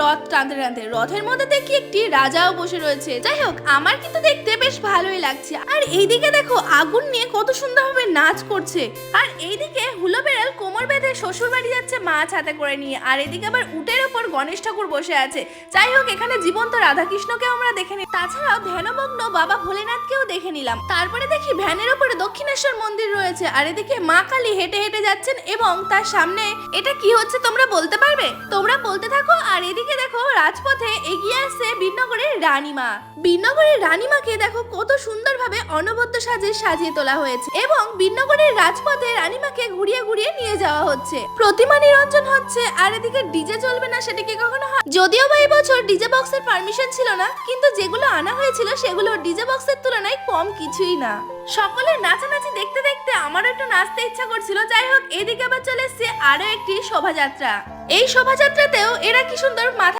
রথ টানতে টানতে রথের মধ্যে দেখি একটি রাজাও বসে রয়েছে। যাই হোক, আমার কিন্তু দেখতে বেশ ভালোই লাগছে। আর এইদিকে দেখো আগুন নিয়ে কত সুন্দরভাবে নাচ করছে। আর এইদিকে হুলো বেড়াল কোমর বেঁধে শ্বশুর বাড়ি যাচ্ছে মাছ হাতে করে নিয়ে। আর এদিকে আবার উটের ওপর গণেশ ঠাকুর বসে আছে। যাই হোক, এখানে জীবন্ত রাধাকৃষ্ণকেও আমরা দেখে নিই। তাছাড়াও ধ্যানমগ্ন বাবা ভোলেনাথকেও দেখে নিলাম। তারপরে দেখি ভ্যানের ওপরে দক্ষিণেশ্বর মন্দির রয়েছে। আর এদিকে মা কালী হেঁটে হেঁটে যাচ্ছেন এবং তার সামনে এটা কি হচ্ছে তোমরা বলতে পারবে? তোমরা বলতে থাকো। আর এদিকে দেখো রাজপথে এগিয়ে আসছে বীরনগরের রানীমা। বীরনগরের রানীমাকে দেখো কত সুন্দরভাবে অনবদ্য সাজে সাজিয়ে তোলা হয়েছে এবং বীরনগরের রাজপথে রানীমাকে ঘুরিয়ে ঘুরিয়ে নিয়ে যাওয়া হচ্ছে। প্রতিমা নিরঞ্জন হচ্ছে। আর এদিকে ডিজে চলবে না সেটা কি কখনো হয়? যদিও বা এই বছর ডিজে বক্সের পারমিশন ছিল না, কিন্তু যেগুলো আনা হয়েছিল সেগুলো ডিজে বক্সের তুলনায় কম কিছুই না। সকলের নাচানাচি দেখতে দেখতে আমারও একটু নাচতে ইচ্ছা করছিল। যাই হোক, এদিকে আবার চলে এসছে আরো একটি শোভাযাত্রা। এই শোভাযাত্রাতেও এরা কি সুন্দর মাথা